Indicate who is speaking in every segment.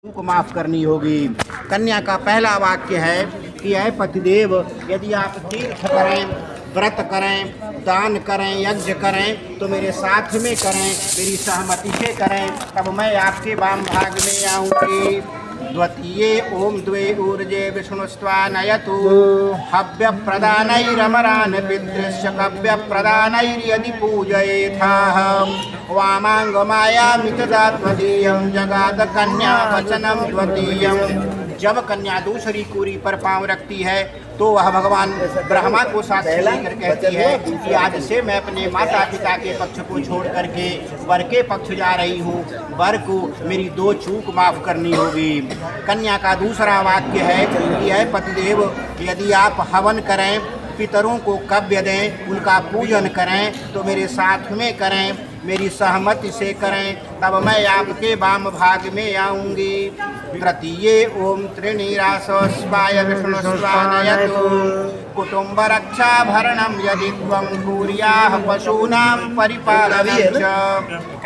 Speaker 1: को माफ करनी होगी। कन्या का पहला वाक्य है कि ऐ पतिदेव, यदि आप तीर्थ करें, व्रत करें, दान करें, यज्ञ करें तो मेरे साथ में करें, मेरी सहमति से करें, तब मैं आपके वाम भाग में आऊँगी। द्वितीये ओम द्वे ऊर्जे विष्णुस्त्वानयतु हव्य प्रदानैरमरान् पितृस्य कव्य प्रदानैर्यदि पूजयेथाह वामांगमायामि तदा त्वदीयं जगाद कन्या वचनम द्वितीयम्। जब कन्या दूसरी कुरी पर पांव रखती है तो वह भगवान ब्रह्मा को साक्षी लेकर कहती है कि आज से मैं अपने माता पिता के पक्ष को छोड़ करके वर के पक्ष जा रही हूँ, वर को मेरी 2 चूक माफ करनी होगी। कन्या का दूसरा वाक्य है कि है पतिदेव, यदि आप हवन करें, पितरों को कव्य दें, उनका पूजन करें तो मेरे साथ में करें, मेरी सहमति से करें, तब मैं आपके वाम भाग में आऊँगी। तृतीये ओम त्रिणीरासस्वाय विष्णुस्वानयतु कुटुंब रक्षा भरणम यदि त्वं कुर्याः पशूनां परिपालनं च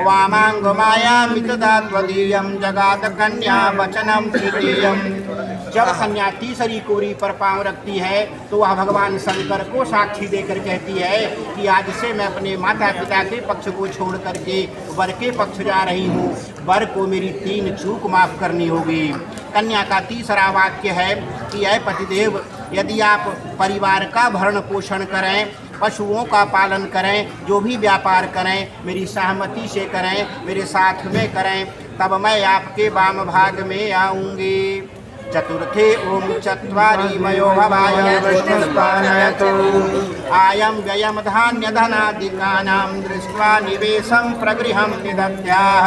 Speaker 1: वामांगमायामि तदा त्वदीयं जगाद कन्या वचनम तृतीयम्। जब कन्या तीसरी कोरी पर पांव रखती है तो वह भगवान शंकर को साक्षी देकर कहती है कि आज से मैं अपने माता पिता के पक्ष को छोड़ करके वर के पक्ष जा रही हूँ, वर को मेरी 3 चूक माफ करनी होगी। कन्या का तीसरा वाक्य है कि ऐ पतिदेव, यदि आप परिवार का भरण पोषण करें, पशुओं का पालन करें, जो भी व्यापार करें, मेरी सहमति से करें, मेरे साथ में करें, तब मैं आपके वाम भाग में आऊँगी। चतुर्थे ओम चत्वारि मयो भवाय विष्णुस्त्वानयतु आयं व्ययं धान्य धनादिकानां दृष्ट्वा निवेशं प्रगृहं निदध्याः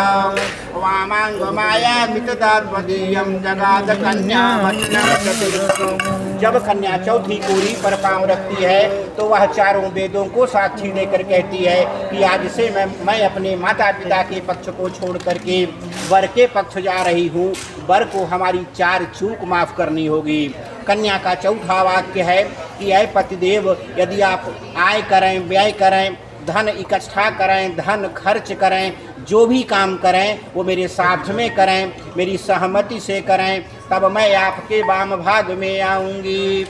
Speaker 1: वामांगमायामि तदा त्वदीयं जगाद कन्या वचनं चतुर्थम्। जब कन्या चौथी कोरी पर पांव रखती है तो वह चारों वेदों को साक्षी देकर कहती है कि आज से मैं अपने माता पिता के पक्ष को छोड़ करके वर के पक्ष जा रही हूँ, वर को हमारी 4 चूक माफ करनी होगी। कन्या का चौथा वाक्य है कि ऐ पतिदेव, यदि आप आय करें, व्यय करें, धन इकट्ठा करें, धन खर्च करें, जो भी काम करें वो मेरे साथ में करें, मेरी सहमति से करें, तब मैं आपके वाम भाग में आऊँगी।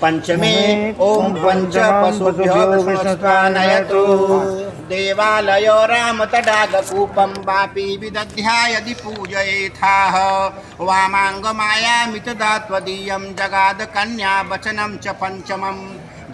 Speaker 1: पंचमे ओम पंच पशुभ्यो विष्णुस्त्वानयतु देवालयो राम तडागकूपं वापि विदध्या यदि पूजयेथाह वामांगमायामि तदा त्वदीयं जगाद कन्या वचनं च पंचमम्।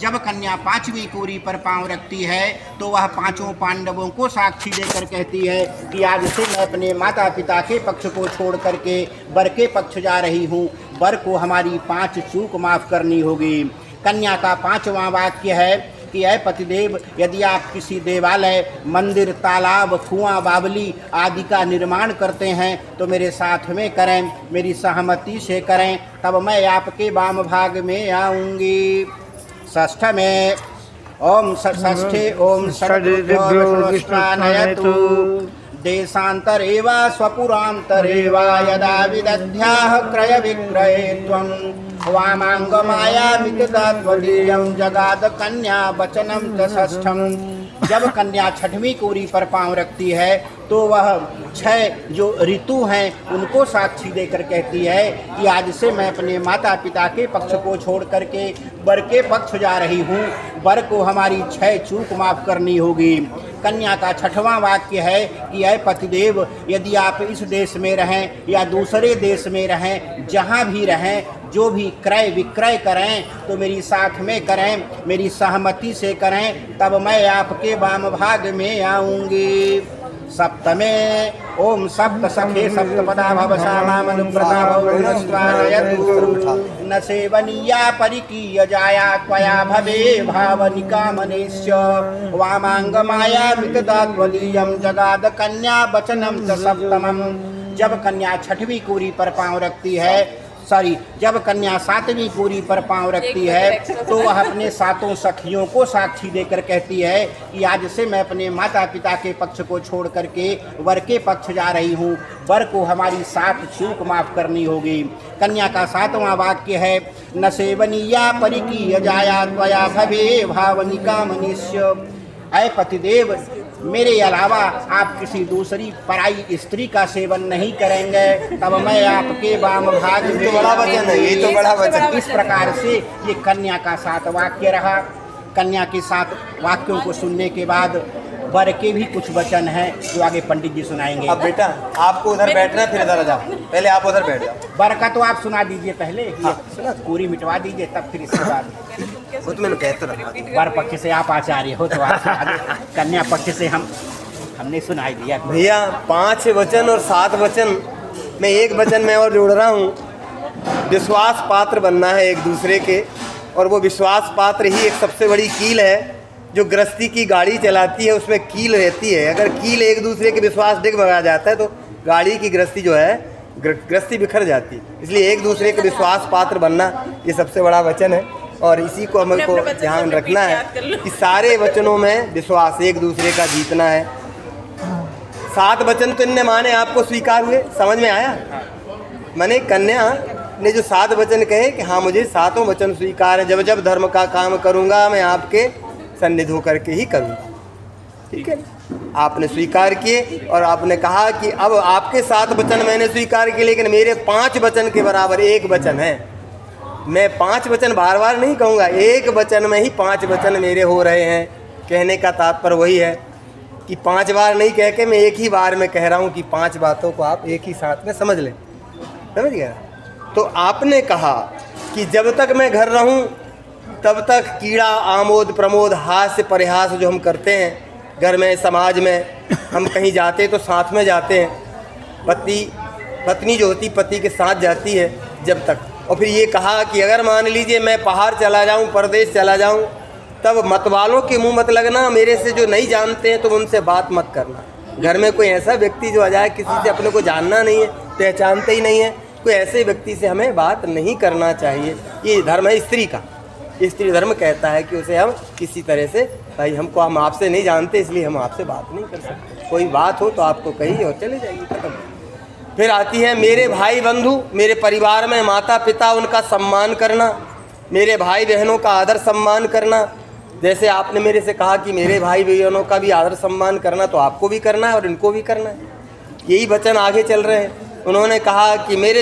Speaker 1: जब कन्या 5वीं कोरी पर पांव रखती है तो वह 5 पांडवों को साक्षी देकर कहती है कि आज से मैं अपने माता पिता के पक्ष को छोड़ करके वर के पक्ष जा रही हूँ, वर को हमारी 5 चूक माफ करनी होगी। कन्या का 5वां वाक्य है कि ऐ पतिदेव, यदि आप किसी देवालय, मंदिर, तालाब, कुआं, बावली आदि का निर्माण करते हैं तो मेरे साथ में करें, मेरी सहमति से करें, तब मैं आपके वाम भाग में आऊँगी। षष्ठमे ओम षष्ठे ओम षड्भ्यो विष्णुस्त्वानयतु देशान्तरे वा स्वपुरान्तरे वा यदा विदध्याः क्रय विक्रये त्वं वामांगमायामि तदा त्वदीयं जगाद कन्या वचनं च षष्ठम्। जब कन्या 6वीं कोरी पर पांव रखती है तो वह 6 जो ऋतु हैं उनको साक्षी देकर कहती है कि आज से मैं अपने माता पिता के पक्ष को छोड़ करके वर के पक्ष जा रही हूँ, वर को हमारी 6 चूक माफ करनी होगी। कन्या का 6वां वाक्य है कि ऐ पतिदेव, यदि आप इस देश में रहें या दूसरे देश में रहें, जहाँ भी रहें, जो भी क्रय विक्रय करें तो मेरी साथ में करें, मेरी सहमति से करें, तब मैं आपके वाम भाग में आऊँगी। सप्तमे ओम सप्त सखे सप्तपदा भवसा मामनुव्रता भवस्त्वानयतु न सेवनीया परिकीय जाया त्वया भवे भावनिका मनेश्य वामांगमायामि तदा त्वदीयं जगाद कन्या वचनं च सप्तमम्। जब कन्या 6वीं कोरी पर पांव रखती है जब कन्या 7वीं कोरी पर पांव रखती है तो वह अपने 7 सखियों को साक्षी देकर कहती है कि आज से मैं अपने माता पिता के पक्ष को छोड़ करके वर के पक्ष जा रही हूँ, वर को हमारी 7 चूक माफ करनी होगी। कन्या का 7वां वाक्य है न सेवनीया परिकीय जाया त्वया भवे भावनिका मनुष्य। ऐ पतिदेव, मेरे अलावा आप किसी दूसरी पराई स्त्री का सेवन नहीं करेंगे, तब मैं आपके वाम भाग
Speaker 2: ये तो बड़ा वचन है, ये तो बड़ा वचन।
Speaker 1: इस प्रकार से ये कन्या का 7 वाक्य रहा। कन्या के 7 वाक्यों को सुनने के बाद वर के भी कुछ वचन हैं जो आगे पंडित जी सुनाएंगे।
Speaker 2: अब बेटा आपको उधर बैठना, फिर इधर आ जाओ, पहले आप उधर बैठ जाओ।
Speaker 1: वर का तो आप सुना दीजिए पहले,
Speaker 2: हाँ।
Speaker 1: ये पूरी मिटवा दीजिए, तब फिर इसके बाद
Speaker 2: वो तो मैंने कहता रहा।
Speaker 1: वर पक्ष से आप आचार्य हो तो आप सुना दीजिए। कन्या पक्ष से हमने सुनाई दिया।
Speaker 2: भैया 5 वचन और 7 वचन में एक वचन मैं और जोड़ रहा हूँ। विश्वास पात्र बनना है एक दूसरे के, और वो विश्वास पात्र ही एक सबसे बड़ी कील है। जो गृहस्थी की गाड़ी चलाती है उसमें कील रहती है। अगर कील एक दूसरे के विश्वास डगमगा जाता है तो गाड़ी की गृहस्थी जो है गृहस्थी बिखर जाती है। इसलिए एक दूसरे के विश्वास पात्र बनना ये सबसे बड़ा वचन है, और इसी को हमको ध्यान रखना है कि सारे वचनों में विश्वास एक दूसरे का जीतना है। 7 वचन तो इनने माने आपको स्वीकार हुए, समझ में आया? मैंने कन्या ने जो 7 वचन कहे कि हाँ मुझे 7 वचन स्वीकार है, जब जब धर्म का काम करूँगा मैं आपके सन्निध होकर के ही करूँगा। ठीक है, आपने स्वीकार किए और आपने कहा कि अब आपके 7 वचन मैंने स्वीकार किए, लेकिन मेरे 5 वचन के बराबर एक वचन है। मैं 5 वचन बार बार नहीं कहूँगा, एक वचन में ही 5 वचन मेरे हो रहे हैं। कहने का तात्पर्य वही है कि 5 बार नहीं कह के मैं एक ही बार में कह रहा हूँ कि 5 बातों को आप एक ही साथ में समझ लें। समझ गया? तो आपने कहा कि जब तक मैं घर रहूं तब तक कीड़ा आमोद प्रमोद हास्य परिहास जो हम करते हैं घर में, समाज में, हम कहीं जाते तो साथ में जाते हैं। पत्नी जो होती पति के साथ जाती है जब तक। और फिर ये कहा कि अगर मान लीजिए मैं पहाड़ चला जाऊं, परदेश चला जाऊं, तब मतवालों के मुंह मत लगना, मेरे से जो नहीं जानते हैं तो उनसे बात मत करना। घर में कोई ऐसा व्यक्ति जो आ जाए, किसी से अपने को जानना नहीं है, पहचानते ही नहीं है, कोई ऐसे व्यक्ति से हमें बात नहीं करना चाहिए। ये धर्म है स्त्री का। स्त्री धर्म कहता है कि उसे हम किसी तरह से, भाई हम आपसे नहीं जानते इसलिए हम आपसे बात नहीं कर सकते। कोई बात हो तो आपको कहिए और चले जाइए, खत्म। फिर आती है मेरे भाई बंधु, मेरे परिवार में माता पिता, उनका सम्मान करना, मेरे भाई बहनों का आदर सम्मान करना। जैसे आपने मेरे से कहा कि मेरे भाई बहनों का भी आदर सम्मान करना, तो आपको भी करना है और इनको भी करना है। यही वचन आगे चल रहे हैं। उन्होंने कहा कि मेरे